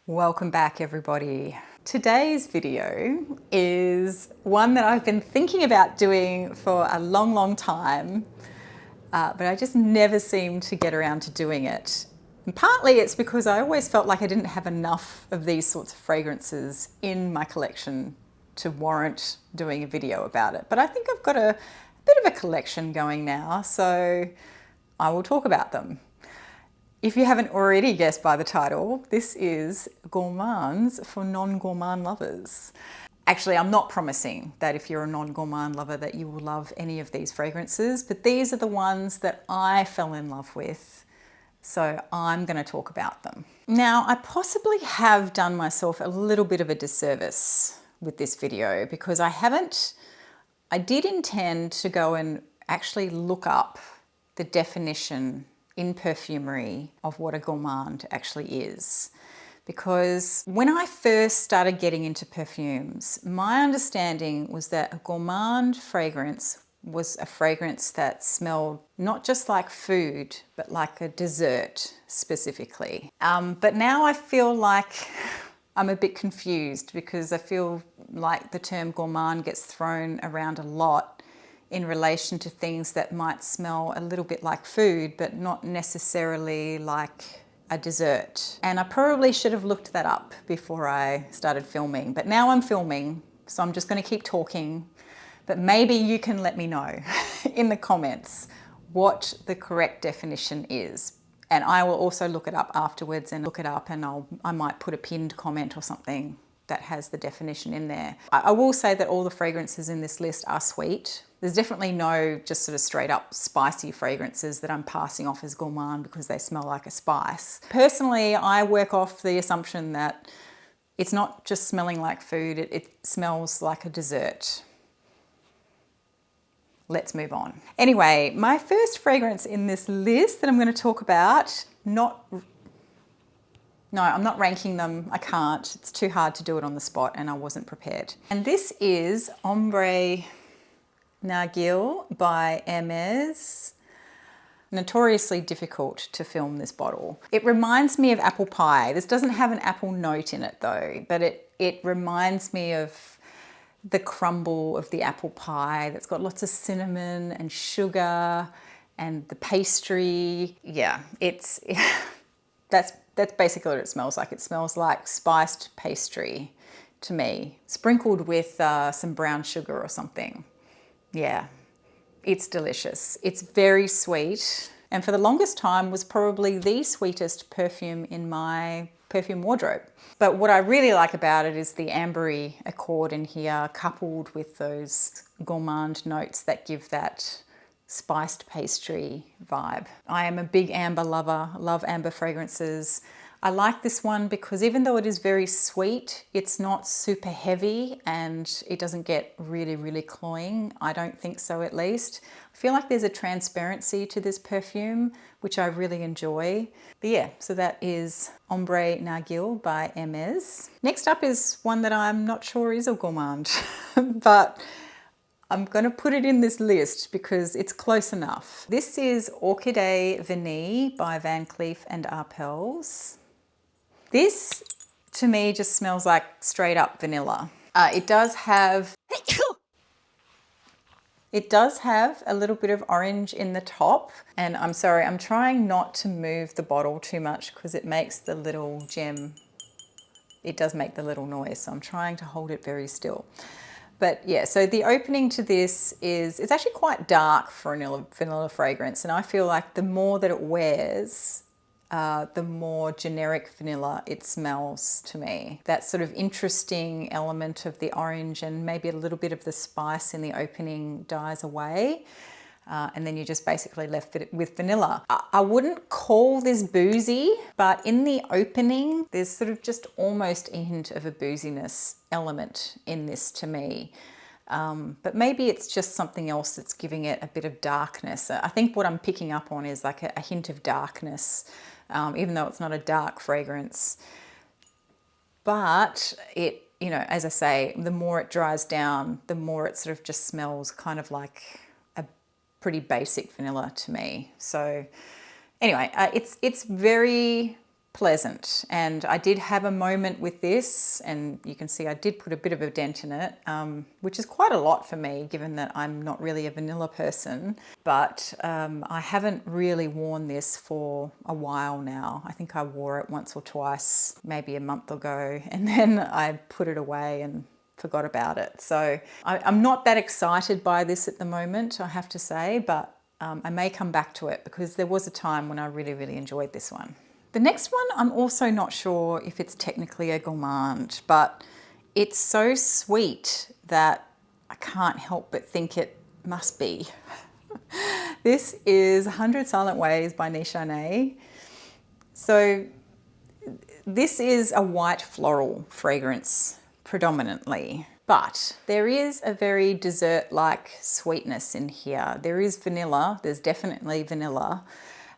Welcome back, everybody. Today's video is one that I've been thinking about doing for a long time, but I just never seem to get around to doing it. And partly it's because I always felt like I didn't have enough of these sorts of fragrances in my collection to warrant doing a video about it. But I think I've got a bit of a collection going now, so I will talk about them. If you haven't already guessed by the title, this is Gourmands for non-gourmand lovers. Actually, I'm not promising that if you're a non-gourmand lover that you will love any of these fragrances, but these are the ones that I fell in love with, so I'm going to talk about them. Now, I possibly have done myself a little bit of a disservice with this video because I did intend to go and actually look up the definition in perfumery of what a gourmand actually is. Because when I first started getting into perfumes, my understanding was that a gourmand fragrance was a fragrance that smelled not just like food, but like a dessert specifically. But now I feel like I'm a bit confused because I feel like the term gourmand gets thrown around a lot in relation to things that might smell a little bit like food, but not necessarily like a dessert. And I probably should have looked that up before I started filming, but now I'm filming, so I'm just going to keep talking. But maybe you can let me know in the comments what the correct definition is. And I will also look it up afterwards and look it up, and I might put a pinned comment or something that has the definition in there. I will say that all the fragrances in this list are sweet. There's definitely no just sort of straight up spicy fragrances that I'm passing off as gourmand because they smell like a spice. Personally, I work off the assumption that it's not just smelling like food, it smells like a dessert. Let's move on. Anyway, my first fragrance in this list that I'm going to talk about, no, I'm not ranking them. I can't. It's too hard to do it on the spot and I wasn't prepared. And this is Ambre Narguile by Hermes. Notoriously difficult to film this bottle. It reminds me of apple pie. This doesn't have an apple note in it though, but it reminds me of the crumble of the apple pie that's got lots of cinnamon and sugar and the pastry. Yeah, that's basically what it smells like. It smells like spiced pastry to me, sprinkled with some brown sugar or something. Yeah, it's delicious. It's very sweet, and for the longest time was probably the sweetest perfume in my perfume wardrobe. But what I really like about it is the ambery accord in here, coupled with those gourmand notes that give that spiced pastry vibe. I am a big amber lover, love amber fragrances. I like this one because even though it is very sweet, it's not super heavy and it doesn't get really cloying. I don't think so, at least. I feel like there's a transparency to this perfume, which I really enjoy. But yeah, so that is Ambre Narguile by Hermes. Next up is one that I'm not sure is a gourmand, but I'm going to put it in this list because it's close enough. This is Orchidée Vanille by Van Cleef and Arpels. This, to me, just smells like straight up vanilla. It does have a little bit of orange in the top. And I'm sorry, I'm trying not to move the bottle too much because it makes the little gem, it does make the little noise. So I'm trying to hold it very still. But yeah, so the opening to this is, it's actually quite dark for a vanilla fragrance. And I feel like the more that it wears, the more generic vanilla it smells to me. That sort of interesting element of the orange and maybe a little bit of the spice in the opening dies away. And then you're just basically left with vanilla. I wouldn't call this boozy, but in the opening, there's sort of just almost a hint of a booziness element in this to me. But maybe it's just something else that's giving it a bit of darkness. I think what I'm picking up on is like a hint of darkness, even though it's not a dark fragrance. But it, you know, as I say, the more it dries down, the more it sort of just smells kind of like a pretty basic vanilla to me. So anyway, it's very pleasant. And I did have a moment with this, and you can see I did put a bit of a dent in it, which is quite a lot for me given that I'm not really a vanilla person. But I haven't really worn this for a while now. I think I wore it once or twice, maybe a month ago, and then I put it away and forgot about it. So I'm not that excited by this at the moment, I have to say, but I may come back to it because there was a time when I really, really enjoyed this one. The next one, I'm also not sure if it's technically a gourmand, but it's so sweet that I can't help but think it must be. This is 100 Silent Ways by Nishane. So this is a white floral fragrance predominantly, but there is a very dessert-like sweetness in here. There is vanilla, there's definitely vanilla.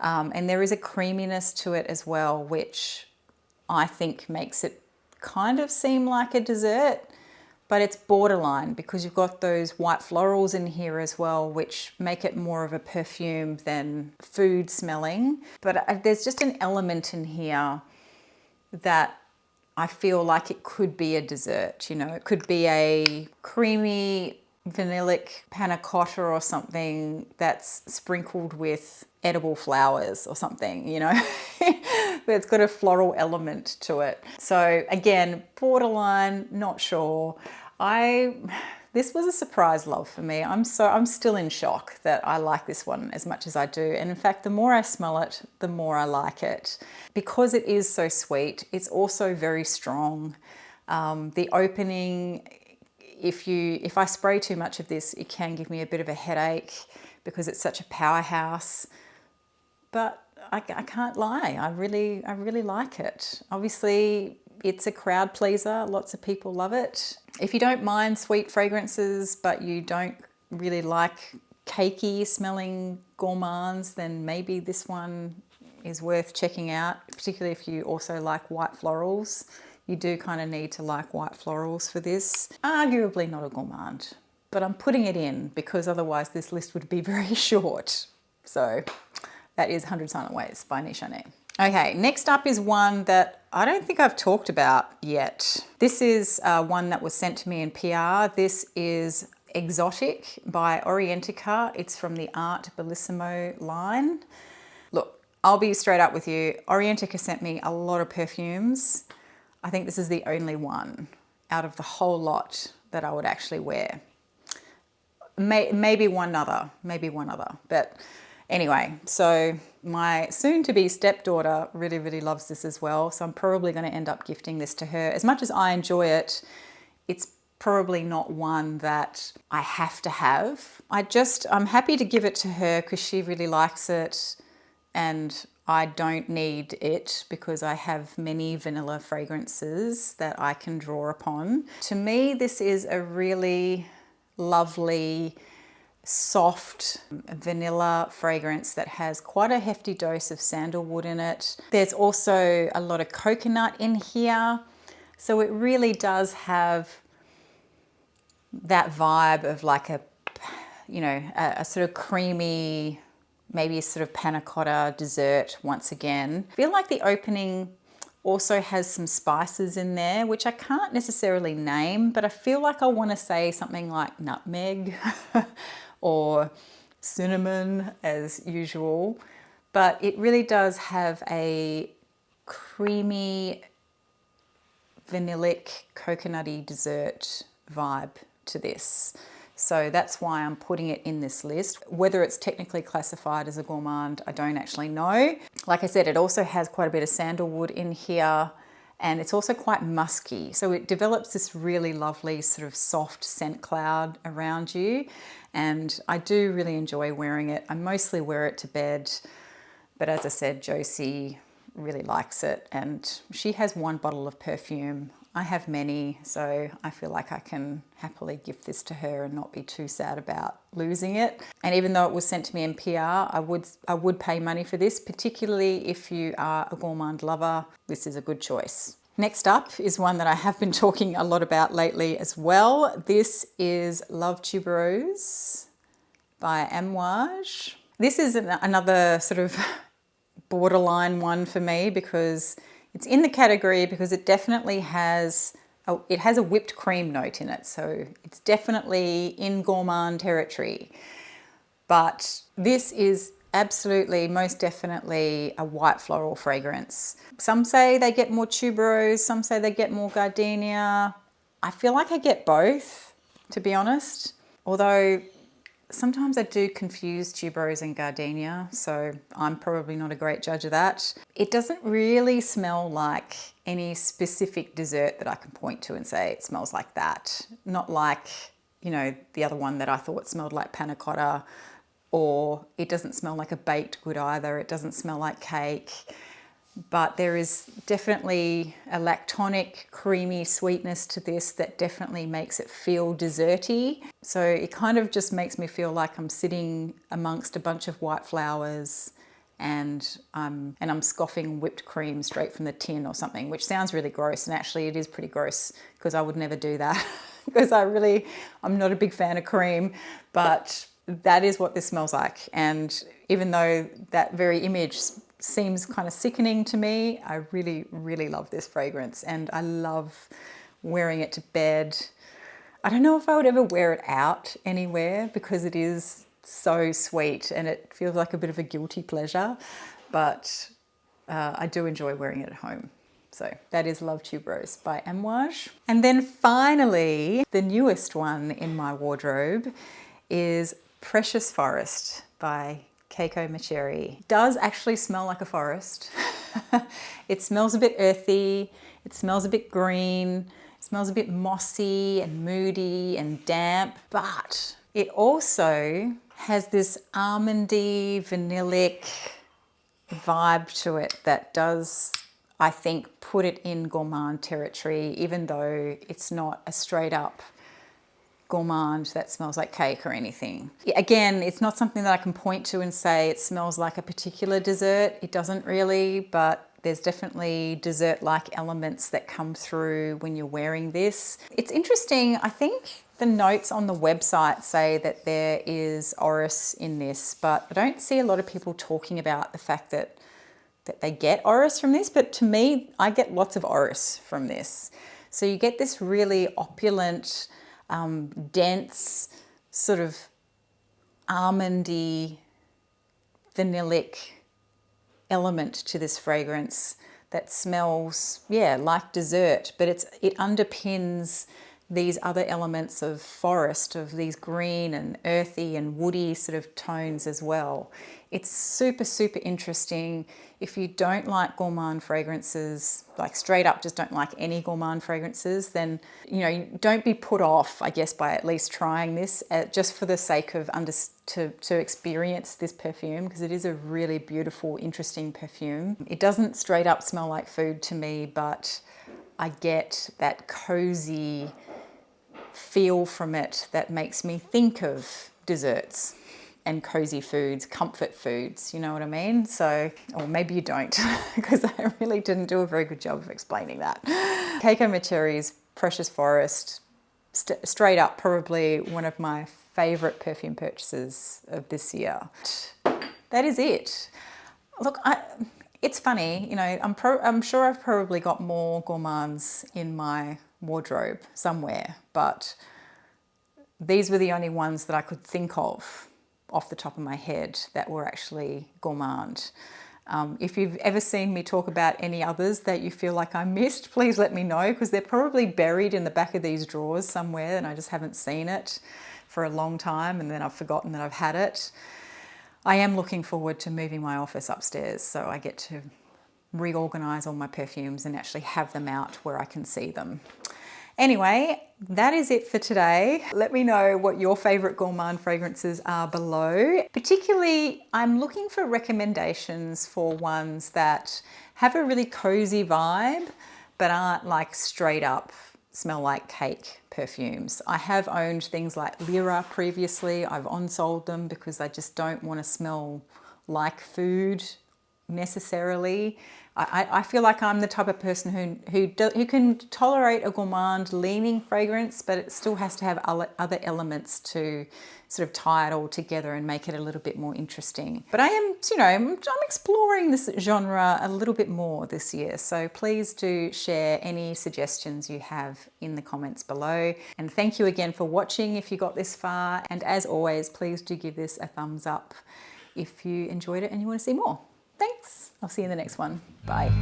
And there is a creaminess to it as well, which I think makes it kind of seem like a dessert, but it's borderline because you've got those white florals in here as well, which make it more of a perfume than food smelling. But there's just an element in here that I feel like it could be a dessert, you know, it could be a creamy vanillic panna cotta or something that's sprinkled with edible flowers or something, you know. But it's got a floral element to it. So again, borderline, not sure. This was a surprise love for me. I'm still in shock that I like this one as much as I do. And in fact, the more I smell it, the more I like it. Because it is so sweet, it's also very strong. The opening, if I spray too much of this, it can give me a bit of a headache because it's such a powerhouse. But I can't lie, I really like it. Obviously, it's a crowd pleaser. Lots of people love it. If you don't mind sweet fragrances, but you don't really like cakey smelling gourmands, then maybe this one is worth checking out, particularly if you also like white florals. You do kind of need to like white florals for this. Arguably not a gourmand, but I'm putting it in because otherwise this list would be very short. So that is 100 Silent Ways by Nishane. Okay, next up is one that I don't think I've talked about yet. This is one that was sent to me in PR. This is Exotic by Orientica. It's from the Art Bellissimo line. Look, I'll be straight up with you. Orientica sent me a lot of perfumes. I think this is the only one out of the whole lot that I would actually wear. Maybe one other, but anyway, so my soon-to-be stepdaughter really, really loves this as well. So I'm probably going to end up gifting this to her. As much as I enjoy it, it's probably not one that I have to have. I'm happy to give it to her because she really likes it and I don't need it because I have many vanilla fragrances that I can draw upon. To me, this is a really lovely, soft vanilla fragrance that has quite a hefty dose of sandalwood in it. There's also a lot of coconut in here. So it really does have that vibe of like a sort of creamy, maybe a sort of panna cotta dessert once again. I feel like the opening also has some spices in there, which I can't necessarily name, but I feel like I want to say something like nutmeg or cinnamon as usual. But it really does have a creamy, vanillic, coconutty dessert vibe to this. So that's why I'm putting it in this list. Whether it's technically classified as a gourmand, I don't actually know. Like I said, it also has quite a bit of sandalwood in here and it's also quite musky. So it develops this really lovely sort of soft scent cloud around you. And I do really enjoy wearing it. I mostly wear it to bed, but as I said, Josie really likes it and she has one bottle of perfume. I have many, so I feel like I can happily gift this to her and not be too sad about losing it. And even though it was sent to me in PR, I would pay money for this, particularly if you are a gourmand lover. This is a good choice. Next up is one that I have been talking a lot about lately as well. This is Love Tuberose by Ambre. This is another sort of borderline one for me because it's in the category because it definitely has it has a whipped cream note in it. So it's definitely in gourmand territory. But this is absolutely, most definitely a white floral fragrance. Some say they get more tuberose, some say they get more gardenia. I feel like I get both, to be honest. Although sometimes I do confuse tuberose and gardenia, so I'm probably not a great judge of that. It doesn't really smell like any specific dessert that I can point to and say it smells like that. Not like, you know, the other one that I thought smelled like panna cotta, or it doesn't smell like a baked good either. It doesn't smell like cake. But there is definitely a lactonic, creamy sweetness to this that definitely makes it feel desserty. So it kind of just makes me feel like I'm sitting amongst a bunch of white flowers and I'm scoffing whipped cream straight from the tin or something, which sounds really gross. And actually it is pretty gross because I would never do that because I'm not a big fan of cream, but that is what this smells like. And even though that very image seems kind of sickening to me, I really, really love this fragrance and I love wearing it to bed. I don't know if I would ever wear it out anywhere because it is so sweet and it feels like a bit of a guilty pleasure, but I do enjoy wearing it at home. So that is Love Tuberose by Amouage. And then finally, the newest one in my wardrobe is Precious Forest by Keiko Mecheri. It does actually smell like a forest. It smells a bit earthy, it smells a bit green, it smells a bit mossy and moody and damp, but it also has this almondy, vanillic vibe to it that does, I think, put it in gourmand territory, even though it's not a straight up gourmand that smells like cake or anything. Again, it's not something that I can point to and say it smells like a particular dessert. It doesn't really, but there's definitely dessert-like elements that come through when you're wearing this. It's interesting, I think the notes on the website say that there is orris in this, but I don't see a lot of people talking about the fact that they get orris from this, but to me, I get lots of orris from this. So you get this really opulent, dense, sort of almondy, vanillic element to this fragrance that smells, yeah, like dessert, but it underpins these other elements of forest, of these green and earthy and woody sort of tones as well. It's super, super interesting. If you don't like gourmand fragrances, like straight up just don't like any gourmand fragrances, then, you know, don't be put off, I guess, by at least trying this just for the sake of to experience this perfume, because it is a really beautiful, interesting perfume. It doesn't straight up smell like food to me, but I get that cozy feel from it that makes me think of desserts and cozy foods, comfort foods, you know what I mean? So, or maybe you don't, because I really didn't do a very good job of explaining that. Keiko Mecheri's Precious Forest, straight up probably one of my favorite perfume purchases of this year. That is it. Look, it's funny, you know, I'm sure I've probably got more gourmands in my wardrobe somewhere, but these were the only ones that I could think of off the top of my head that were actually gourmand. If you've ever seen me talk about any others that you feel like I missed, please let me know, because they're probably buried in the back of these drawers somewhere and I just haven't seen it for a long time and then I've forgotten that I've had it. I am looking forward to moving my office upstairs so I get to reorganize all my perfumes and actually have them out where I can see them. Anyway, that is it for today. Let me know what your favorite gourmand fragrances are below. Particularly, I'm looking for recommendations for ones that have a really cozy vibe, but aren't like straight up smell like cake perfumes. I have owned things like Lyra previously. I've on-sold them because I just don't want to smell like food necessarily. I feel like I'm the type of person who can tolerate a gourmand leaning fragrance, but it still has to have other elements to sort of tie it all together and make it a little bit more interesting. But I am, you know, I'm exploring this genre a little bit more this year. So please do share any suggestions you have in the comments below. And thank you again for watching if you got this far. And as always, please do give this a thumbs up if you enjoyed it and you want to see more. Thanks. I'll see you in the next one. Bye.